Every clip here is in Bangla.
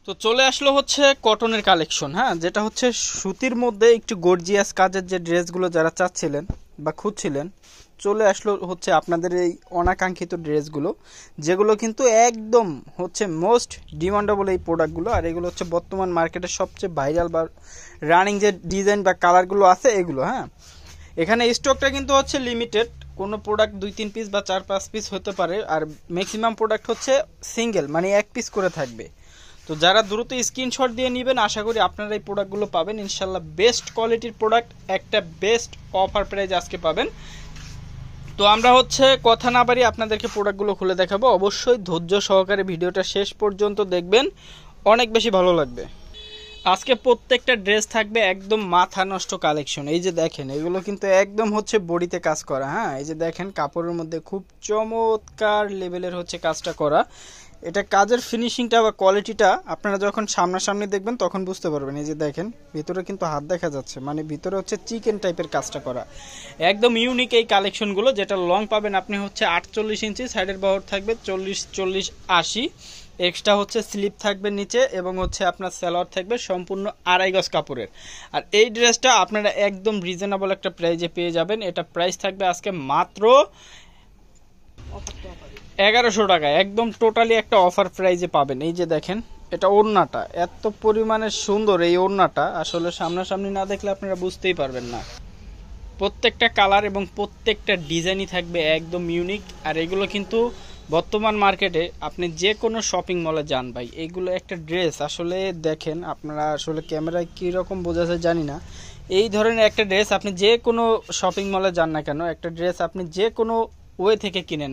তো চলে আসলো হচ্ছে কটনের কালেকশন, হ্যাঁ, যেটা হচ্ছে সুতির মধ্যে একটু গর্জিয়াস কাজের যে ড্রেসগুলো যারা চাচ্ছিলেন বা খুঁজছিলেন, চলে আসলো হচ্ছে আপনাদের এই অনাকাঙ্ক্ষিত ড্রেসগুলো, যেগুলো কিন্তু একদম হচ্ছে মোস্ট ডিমান্ডেবল এই প্রোডাক্টগুলো। আর এগুলো হচ্ছে বর্তমান মার্কেটের সবচেয়ে ভাইরাল বা রানিং যে ডিজাইন বা কালারগুলো আছে এগুলো। হ্যাঁ, এখানে স্টকটা কিন্তু হচ্ছে লিমিটেড, কোনো প্রোডাক্ট 2-3 পিস বা 4-5 পিস হতে পারে, আর ম্যাক্সিমাম প্রোডাক্ট হচ্ছে সিঙ্গেল, মানে এক পিস করে থাকবে। তো যারা দ্রুত স্ক্রিনশট দিয়ে নেবেন, আশা করি আপনারা এই প্রোডাক্টগুলো পাবেন ইনশাল্লাহ বেস্ট কোয়ালিটির প্রোডাক্ট, একটা বেস্ট অফার প্রাইস আজকে পাবেন। তো আমরা হচ্ছে কথা না বাড়িয়ে আপনাদেরকে প্রোডাক্টগুলো খুলে দেখাবো। অবশ্যই ধৈর্য সহকারে ভিডিওটা শেষ পর্যন্ত দেখবেন, অনেক বেশি ভালো লাগবে। আজকে প্রত্যেকটা ড্রেস থাকবে একদম মাথা নষ্ট কালেকশন। এই যে দেখেন, এগুলো কিন্তু একদম হচ্ছে বডিতে কাজ করা। হ্যাঁ, এই যে দেখেন কাপড়ের মধ্যে খুব চমৎকার লেভেলের হচ্ছে কাজটা করা। এটা কাজের ফিনিশিংটা বা কোয়ালিটিটা আপনারা যখন সামনাসামনি দেখবেন তখন বুঝতে পারবেন। এই যে দেখেন ভিতরে কিন্তু হাত দেখা যাচ্ছে, মানে ভিতরে হচ্ছে চিকেন টাইপের কাজটা করা। একদম ইউনিক এই কালেকশনগুলো, যেটা লং পাবেন আপনি হচ্ছে 48 ইঞ্চি, সাইডের বহর থাকবে 40-40-80, এক্সট্রা হচ্ছে স্লিপ থাকবে নিচে, এবং হচ্ছে আপনার সালোয়ার থাকবে সম্পূর্ণ 2.5 গজ কাপড়ের। আর এই ড্রেসটা আপনারা একদম রিজনেবল একটা প্রাইজে পেয়ে যাবেন। এটা প্রাইস থাকবে আজকে মাত্র 1100 টাকা, একদম টোটালি একটা অফার প্রাইজে পাবেন। এই যে দেখেন, এটা ওড়নাটা এত পরিমাণে সুন্দর, এই ওড়নাটা আসলে সামনাসামনি না দেখলে আপনারা বুঝতেই পারবেন না। প্রত্যেকটা কালার এবং প্রত্যেকটা ডিজাইনই থাকবে একদম ইউনিক। আর এগুলো কিন্তু বর্তমান মার্কেটে আপনি যে কোনো শপিং মলে যান ভাই, এগুলো একটা ড্রেস আসলে দেখেন, আপনারা আসলে ক্যামেরায় কীরকম বোঝা যায় জানি না, এই ধরনের একটা ড্রেস আপনি যে কোনো শপিং মলে যান না কেন, একটা ড্রেস আপনি যে কোনো ওয়ে থেকে কিনেন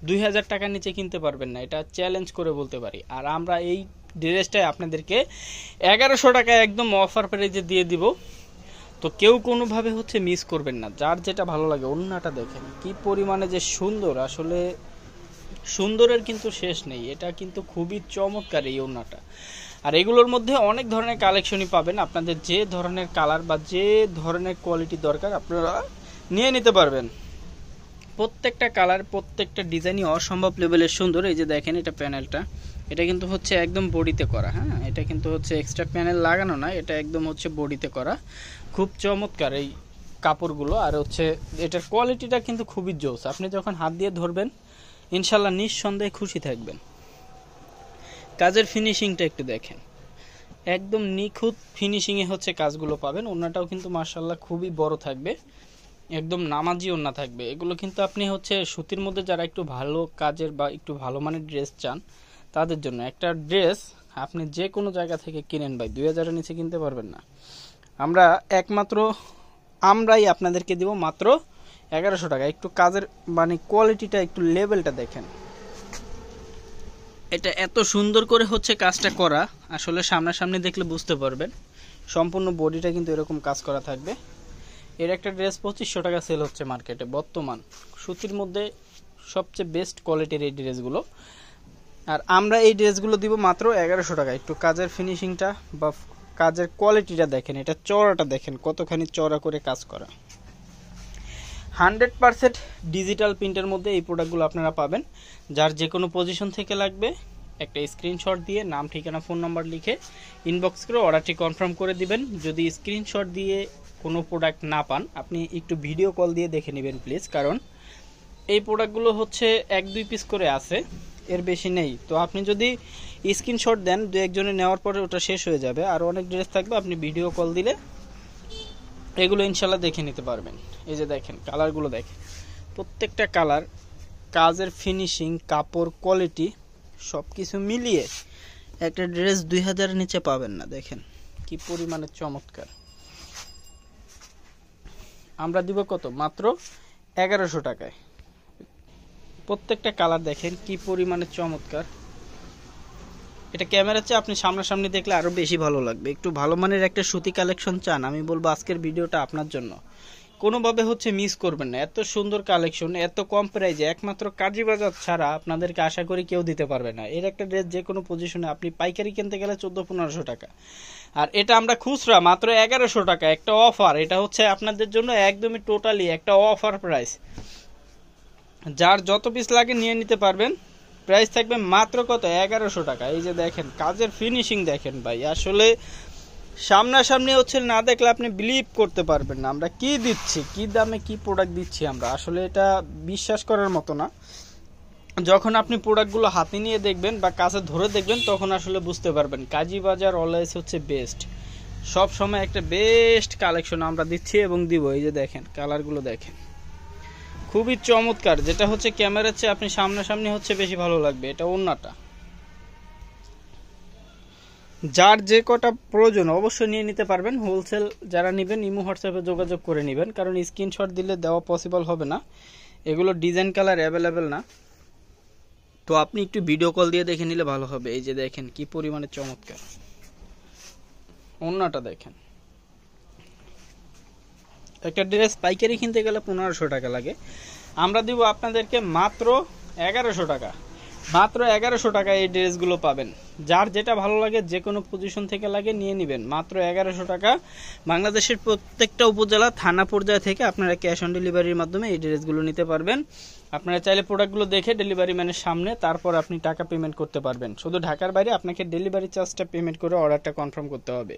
2000 টাকার নিচে কিনতে পারবেন না, এটা চ্যালেঞ্জ করে বলতে পারি। আর আমরা এই ড্রেসটাই আপনাদেরকে 1100 টাকায় একদম অফার প্রাইজে দিয়ে দিব। তো কেউ কোনোভাবে হচ্ছে মিস করবেন না, যার যেটা ভালো লাগে। ওড়নাটা দেখেন কি পরিমাণে যে সুন্দর, আসলে সুন্দরের কিন্তু শেষ নেই, এটা কিন্তু খুবই চমৎকার এই ওড়নাটা। আর এগুলোর মধ্যে অনেক ধরনের কালেকশনই পাবেন, আপনাদের যে ধরনের কালার বা যে ধরনের কোয়ালিটি দরকার আপনারা নিয়ে নিতে পারবেন। প্রত্যেকটা কালার প্রত্যেকটা ডিজাইনই অসম্ভব লেভেলের সুন্দর। এই যে দেখেন, এটা প্যানেলটা, এটা কিন্তু হচ্ছে একদম বডিতে করা। হ্যাঁ, এটা কিন্তু হচ্ছে এক্সট্রা প্যানেল লাগানো না, এটা একদম হচ্ছে বডিতে করা। খুব চমৎকার এই কাপড়গুলো। আর হচ্ছে এটার কোয়ালিটিটা কিন্তু খুবই জোস, আপনি যখন হাত দিয়ে ধরবেন ইনশাল্লাহ নিঃসন্দেহে খুশি থাকবেন। কাজের ফিনিশিংটা একটু দেখেন, একদম নিখুঁত ফিনিশিংয়ে হচ্ছে কাজগুলো পাবেন। ওড়নাটাও কিন্তু মাশাআল্লাহ খুবই বড় থাকবে, একদম নামাজি ওড়না থাকবে। এগুলো কিন্তু আপনি হচ্ছে সুতির মধ্যে যারা একটু ভালো কাজের বা একটু ভালো মানের ড্রেস চান তাদের জন্য একটা ড্রেস আপনি যে কোনো জায়গা থেকে কিনেন ভাই 2000-এর নিচে কিনতে পারবেন না। আমরা একমাত্র আমরাই আপনাদেরকে দিব মাত্র 1100 টাকা। একটু কাজের মানে কোয়ালিটিটা, একটু লেভেলটা দেখেন, এটা এত সুন্দর করে হচ্ছে কাজটা করা, আসলে সামনাসামনি দেখলে বুঝতে পারবেন। সম্পূর্ণ বডিটা কিন্তু এরকম কাজ করা থাকবে। এর একটা ড্রেস 2500 টাকা সেল হচ্ছে মার্কেটে বর্তমান, সুতির মধ্যে সবচেয়ে বেস্ট কোয়ালিটির এই ড্রেসগুলো। আর আমরা এই ড্রেসগুলো দিব মাত্র 1100 টাকা। একটু কাজের ফিনিশিংটা বা কাজের কোয়ালিটিটা দেখেন, এটা চওড়াটা দেখেন কতখানি চওড়া করে কাজ করা। 100% ডিজিটাল প্রিন্টের মধ্যে এই প্রোডাক্টগুলো আপনারা পাবেন। যার যে কোনো পজিশন থেকে লাগবে একটা স্ক্রিনশট দিয়ে নাম, ঠিকানা, ফোন নাম্বার লিখে ইনবক্স করে অর্ডারটি কনফার্ম করে দিবেন। যদি স্ক্রিনশট দিয়ে কোনো প্রোডাক্ট না পান, আপনি একটু ভিডিও কল দিয়ে দেখে নেবেন প্লিজ, কারণ এই প্রোডাক্টগুলো হচ্ছে 1-2 পিস করে আছে, এর বেশি নেই। তো আপনি যদি স্ক্রিনশট দেন, দু একজনে নেওয়ার পরে ওটা শেষ হয়ে যাবে। আর অনেক ড্রেস থাকবে, আপনি ভিডিও কল দিলে এগুলো ইনশাল্লাহ দেখে নিতে পারবেন। এই যে দেখেন কালারগুলো দেখেন, প্রত্যেকটা কালার, কাজের ফিনিশিং, কাপড় কোয়ালিটি সব কিছু মিলিয়ে একটা ড্রেস 2000-এর নিচে পাবেন না। দেখেন কি পরিমাণে চমৎকার। আমরা দিব কত? মাত্র 1100 টাকায়। প্রত্যেকটা কালার দেখেন কি পরিমাণে চমৎকার। এটা ক্যামেরার চেয়ে আপনি সামনাসামনি দেখলে আরও বেশি ভালো লাগবে। একটু ভালো মানের একটা সুতি কালেকশন চান, আমি বলবো আজকের ভিডিওটা আপনার জন্য। কোনোভাবে হচ্ছে মিস করবেন না, এত সুন্দর কালেকশন এত কম প্রাইজে একমাত্র কাজী বাজার ছাড়া আপনাদেরকে আশা করি কেউ দিতে পারবে না। এর একটা ড্রেস যে কোনো পজিশনে আপনি পাইকারি কিনতে গেলে 1400-1500 টাকা, আর এটা আমরা খুচরা মাত্র 1100 টাকা। একটা অফার, এটা হচ্ছে আপনাদের জন্য একদমই টোটালি একটা অফার প্রাইস। যার যত পিস লাগে নিয়ে নিতে পারবেন। প্রাইস থাকবে মাত্র কত 1100 টাকা। এই যে দেখেন কাজের ফিনিশিং দেখেন ভাই, আসলে সামনাসামনি হচ্ছে না দেখলে আপনি বিলিভ করতে পারবেন না আমরা কি দিচ্ছি, কি দামে কি প্রোডাক্ট দিচ্ছি আমরা, আসলে এটা বিশ্বাস করার মতো না। যখন আপনি প্রোডাক্টগুলো হাতে নিয়ে দেখবেন বা কাছে ধরে দেখবেন তখন আসলে বুঝতে পারবেন। কাজী বাজার অলওয়েজ হচ্ছে বেস্ট, সব সময় একটা বেস্ট কালেকশন আমরা দিচ্ছি এবং দিব। এই যে দেখেন কালারগুলো দেখেন খুবই চমৎকার, যেটা হচ্ছে ক্যামেরার চেয়ে আপনি সামনাসামনি হচ্ছে বেশি ভালো লাগবে। এটা ওন্নাটা, যার যে কটা প্রয়োজন অবশ্যই নিয়ে নিতে পারবেন। হোলসেল যারা নেবেন ইমো হোয়াটসঅ্যাপে যোগাযোগ করে নেবেন, কারণ স্ক্রিনশট দিলে দেওয়া পসিবল হবে না, এগুলো ডিজাইন কালার অ্যাভেলেবেল না। তো আপনি একটু ভিডিও কল দিয়ে দেখে নিলে ভালো হবে। এই যে দেখেন কি পরিমাণে চমৎকার ওন্নাটা দেখেন। একটা ড্রেস পাইকারি কিনতে গেলে 1500 টাকা লাগে, আমরা দিব আপনাদেরকে মাত্র 1100 টাকা। মাত্র 1100 টাকা এই ড্রেসগুলো পাবেন। যার যেটা ভালো লাগে যে কোনো পজিশন থেকে লাগে নিয়ে নেবেন, মাত্র 1100 টাকা। বাংলাদেশের প্রত্যেকটা উপজেলা থানা পর্যায় থেকে আপনারা ক্যাশ অন ডেলিভারির মাধ্যমে এই ড্রেসগুলো নিতে পারবেন। আপনারা চাইলে প্রোডাক্টগুলো দেখে ডেলিভারি ম্যানের সামনে তারপর আপনি টাকা পেমেন্ট করতে পারবেন। শুধু ঢাকার বাইরে আপনাকে ডেলিভারি চার্জটা পেমেন্ট করে অর্ডারটা কনফার্ম করতে হবে।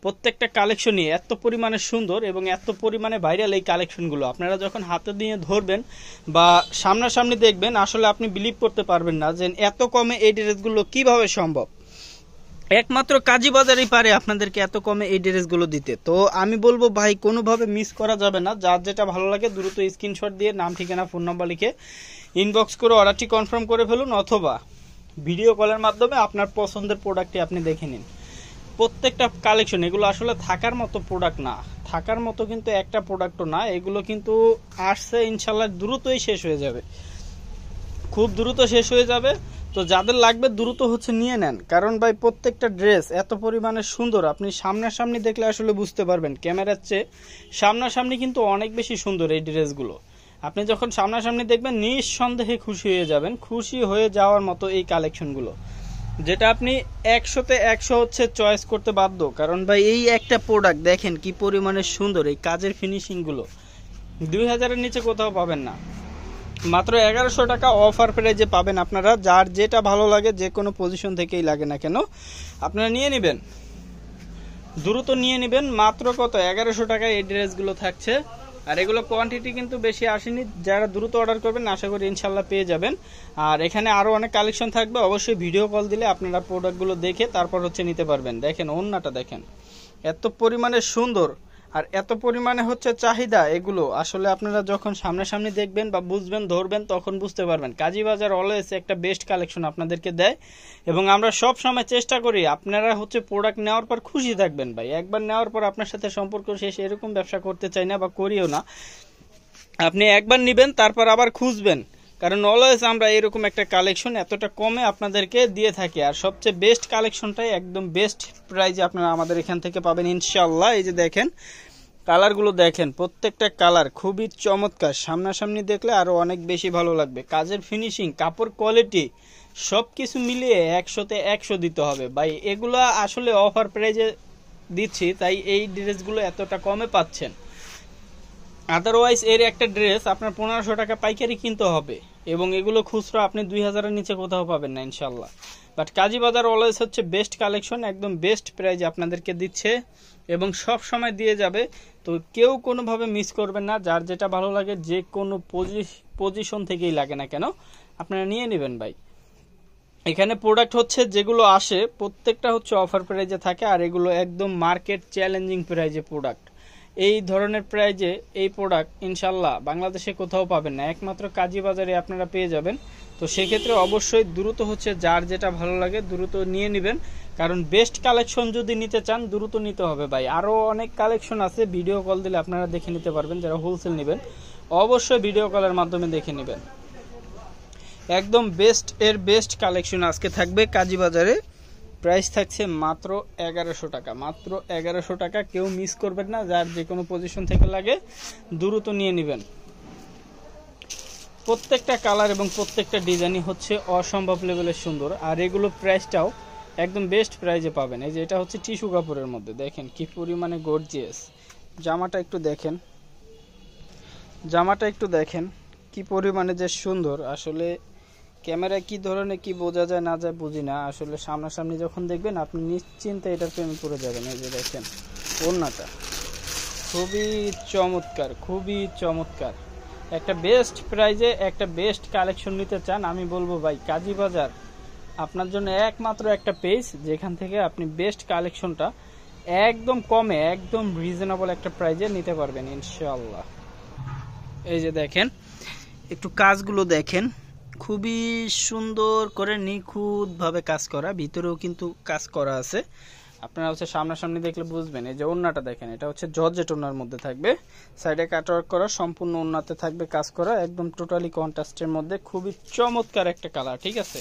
প্রত্যেকটা কালেকশনই এত পরিমাণে সুন্দর এবং এত পরিমাণে ভাইরাল এই কালেকশনগুলো আপনারা যখন হাতে দিয়ে ধরবেন বা সামনাসামনি দেখবেন আসলে আপনি বিলিভ করতে পারবেন না যে এত কমে এই ড্রেসগুলো কিভাবে সম্ভব। একমাত্র কাজী বাজারই পারে আপনাদেরকে এত কমে এই ড্রেসগুলো দিতে। তো আমি বলবো ভাই কোনোভাবে মিস করা যাবে না, যার যেটা ভালো লাগে দ্রুত স্ক্রিনশট দিয়ে নাম ঠিকানা ফোন নাম্বার লিখে ইনবক্স করে অর্ডারটি কনফার্ম করে ফেলুন, অথবা ভিডিও কলের মাধ্যমে আপনার পছন্দের প্রোডাক্টটি আপনি দেখে নিন। প্রত্যেকটা কালেকশন এগুলো আসলে থাকার মতো প্রোডাক্ট না, থাকার মতো কিন্তু একটা প্রোডাক্টও না, এগুলো কিন্তু আসছে ইনশাল্লাহ দ্রুতই শেষ হয়ে যাবে, খুব দ্রুত শেষ হয়ে যাবে। তো যাদের লাগবে দ্রুত হচ্ছে নিয়ে নেন, কারণ ভাই প্রত্যেকটা ড্রেস এত পরিমাণে সুন্দর আপনি সামনাসামনি দেখলে আসলে বুঝতে পারবেন। ক্যামেরার চেয়ে সামনাসামনি কিন্তু অনেক বেশি সুন্দর এই ড্রেসগুলো। আপনি যখন সামনাসামনি দেখবেন নিঃসন্দেহে খুশি হয়ে যাবেন, খুশি হয়ে যাওয়ার মতো এই কালেকশনগুলো, যেটা আপনি 100তে 100 হচ্ছে চয়েস করতে বাধ্য। কারণ ভাই এই একটা প্রোডাক্ট দেখেন কি পরিমাণে সুন্দর, এই কাজের ফিনিশিংগুলো 2000-এর নিচে কোথাও পাবেন না। মাত্র 1100 টাকা অফার প্রাইজে পাবেন আপনারা। যার যেটা ভালো লাগে যে কোনো পজিশন থেকেই লাগে না কেন আপনারা নিয়ে নেবেন, দ্রুত নিয়ে নেবেন। মাত্র কত 1100 টাকায় এই ড্রেসগুলো থাকছে। আর এগুলো কোয়ান্টিটি কিন্তু বেশি আসেনি, যারা দ্রুত অর্ডার করবেন আশা করি ইনশাল্লাহ পেয়ে যাবেন। আর এখানে আরও অনেক কালেকশন থাকবে, অবশ্যই ভিডিও কল দিলে আপনারা প্রোডাক্টগুলো দেখে তারপর হচ্ছে নিতে পারবেন। দেখেন ওন্নাটা দেখেন এত পরিমাণে সুন্দর আর এত পরিমাণে হচ্ছে চাহিদা, এগুলো আসলে আপনারা যখন সামনাসামনি দেখবেন বা বুঝবেন ধরবেন তখন বুঝতে পারবেন। কাজী বাজার অলওয়েজ একটা বেস্ট কালেকশন আপনাদেরকে দেয় এবং আমরা সব সময় চেষ্টা করি আপনারা হচ্ছে প্রোডাক্ট নেওয়ার পর খুশি থাকবেন। ভাই একবার নেওয়ার পর আপনার সাথে সম্পর্ক শেষ এরকম ব্যবসা করতে চাই না বা করিও না। আপনি একবার নেবেন তারপর আবার খুঁজবেন, কারণ অলওয়েজ আমরা এরকম একটা কালেকশন এতটা কমে আপনাদেরকে দিয়ে থাকি। আর সবচেয়ে বেস্ট কালেকশনটাই একদম বেস্ট প্রাইজে আপনারা আমাদের এখান থেকে পাবেন ইনশাল্লাহ। এই যে দেখেন কালারগুলো দেখেন, প্রত্যেকটা কালার খুবই চমৎকার, সামনাসামনি দেখলে আরো অনেক বেশি ভালো লাগবে। কাজের ফিনিশিং, কাপড় কোয়ালিটি সবকিছু মিলিয়ে 100তে 100 দিতে হবে ভাই। এগুলো আসলে অফার প্রাইজে দিচ্ছি তাই এই ড্রেসগুলো এতটা কমে পাচ্ছেন। আদারওয়াইজ এর একটা ড্রেস আপনার 1500 টাকা পাইকারি কিনতে হবে এবং এগুলো খুচরা আপনি 2000-এর নিচে কোথাও পাবেন না ইনশাল্লাহ। বাট কাজী বাজার অলওয়েজ হচ্ছে বেস্ট কালেকশন, একদম বেস্ট প্রাইজে আপনাদেরকে দিচ্ছে এবং সব সময় দিয়ে যাবে। তো কেউ কোনোভাবে মিস করবেন না, যার যেটা ভালো লাগে যে কোনো পজিশন থেকেই লাগে না কেন আপনারা নিয়ে নেবেন ভাই। এখানে প্রোডাক্ট হচ্ছে যেগুলো আসে প্রত্যেকটা হচ্ছে অফার প্রাইজে থাকে, আর এগুলো একদম মার্কেট চ্যালেঞ্জিং প্রাইজে প্রোডাক্ট। এই ধরনের প্রাইজে এই প্রোডাক্ট ইনশাল্লাহ বাংলাদেশে কোথাও পাবেন না, একমাত্র কাজী বাজারে আপনারা পেয়ে যাবেন। তো সেক্ষেত্রে অবশ্যই দ্রুত হচ্ছে যার যেটা ভালো লাগে দ্রুত নিয়ে নেবেন, কারণ বেস্ট কালেকশন যদি নিতে চান দ্রুত নিতে হবে ভাই। আরও অনেক কালেকশন আছে, ভিডিও কল দিলে আপনারা দেখে নিতে পারবেন। যারা হোলসেল নেবেন অবশ্যই ভিডিও কলের মাধ্যমে দেখে নেবেন। একদম বেস্ট এর বেস্ট কালেকশন আজকে থাকবে কাজী বাজারে। প্রাইস থাকছে মাত্র 1100 টাকা, মাত্র 1100 টাকা। কেউ মিস করবেন না, যার যে কোনো পজিশন থেকে লাগে দ্রুত নিয়ে নেবেন। প্রত্যেকটা কালার এবং প্রত্যেকটা ডিজাইনই হচ্ছে অসম্ভব লেভেলের সুন্দর, আর এগুলো প্রাইসটাও একদম বেস্ট প্রাইজে পাবেন। এই যে এটা হচ্ছে টিস্যু কাপড়ের মধ্যে, দেখেন কি পরিমাণে গর্জিয়াস। জামাটা একটু দেখেন, জামাটা একটু দেখেন কি পরিমাণে যে সুন্দর, আসলে ক্যামেরায় কি ধরনের কি বোঝা যায় না যায় বুঝি না, আসলে সামনাসামনি যখন দেখবেন আপনি নিশ্চিন্তে এটার প্রেমে পড়ে যাবেন। এই যে দেখেন ওড়নাটা খুবই চমৎকার, খুবই চমৎকার। একটা বেস্ট প্রাইজে একটা বেস্ট কালেকশন নিতে চান, আমি বলবো ভাই কাজী বাজার আপনার জন্য একমাত্র একটা পেজ যেখান থেকে আপনি বেস্ট কালেকশনটা একদম কমে একদম রিজনেবল একটা প্রাইজে নিতে পারবেন ইনশাআল্লাহ। এই যে দেখেন একটু কাজগুলো দেখেন, খুবই সুন্দর করে নিখুঁতভাবে কাজ করা, ভিতরেও কিন্তু কাজ করা আছে। আপনারা হচ্ছে সামনাসামনি দেখলে বুঝবেন। এই যে ওড়নাটা দেখেন, এটা হচ্ছে জর্জেট ওড়নার মধ্যে থাকবে, সাইডে কাটওয়ার্ক করা, সম্পূর্ণ ওড়নাতে থাকবে কাজ করা, একদম টোটালি কন্ট্রাস্টের মধ্যে খুবই চমৎকার একটা কালার। ঠিক আছে,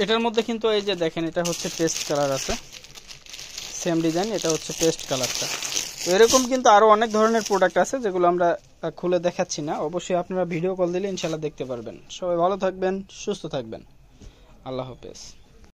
এটার মধ্যে কিন্তু এই যে দেখেন এটা হচ্ছে পেস্ট কালার আছে, সেম ডিজাইন, এটা হচ্ছে পেস্ট কালারটা। তো এরকম কিন্তু আরো অনেক ধরনের প্রোডাক্ট আছে যেগুলো আমরা খুলে দেখাচ্ছি না, অবশ্যই আপনারা ভিডিও কল দিলে ইনশাআল্লাহ দেখতে পারবেন। সবাই ভালো থাকবেন, সুস্থ থাকবেন, আল্লাহ হাফেজ।